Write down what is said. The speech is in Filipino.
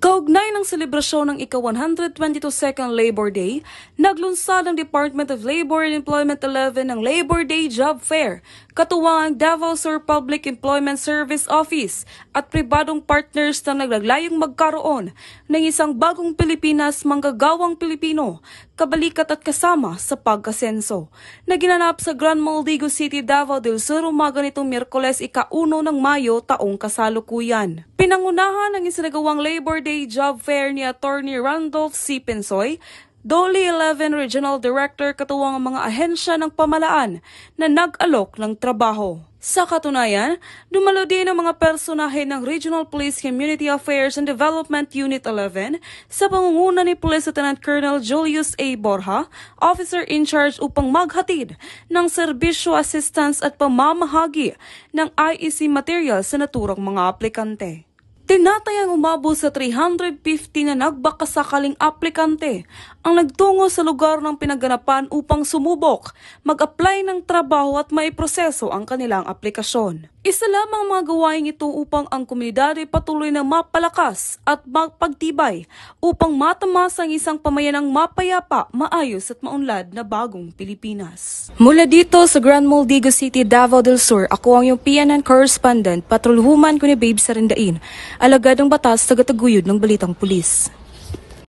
Kaugnay ng selebrasyon ng ika-122nd Labor Day, naglunsad ang Department of Labor and Employment 11 ng Labor Day Job Fair, katuwang ang Davao Sur Public Employment Service Office at pribadong partners na naglayong magkaroon ng isang bagong Pilipinas manggagawang Pilipino, kabalikat at kasama sa pagkasenso, na ginanap sa Grand Moldigo City, Davao del Sur umaga nitong Miyerkules ika-1 ng Mayo taong kasalukuyan. Pinangunahan ng isinagawang Labor Day Job Fair ni Attorney Randolph C. Pensoy, Dole 11 Regional Director, katuwang ang mga ahensya ng pamalaan na nag-alok ng trabaho. Sa katunayan, dumalo din ang mga personahe ng Regional Police Community Affairs and Development Unit 11 sa pangunguna ni Police Lieutenant Colonel Julius A. Borja, Officer in Charge, upang maghatid ng serbisyo, assistance at pamamahagi ng IEC materials sa naturang mga aplikante. Tinatayang umabot sa 350 na nagbakasakaling aplikante ang nagtungo sa lugar ng pinaganapan upang sumubok, mag-apply ng trabaho at maiproseso ang kanilang aplikasyon. Isa lamang mga gawain ito upang ang komunidad ay patuloy na mapalakas at magpagtibay upang matamasa ang isang pamayanang mapayapa, maayos at maunlad na bagong Pilipinas. Mula dito sa Grand Moldigo City, Davao del Sur, ako ang iyong PNN correspondent, patrolhuman ko ni Babe Sarindain, alagad ng batas, tagataguyod ng Balitang Pulis.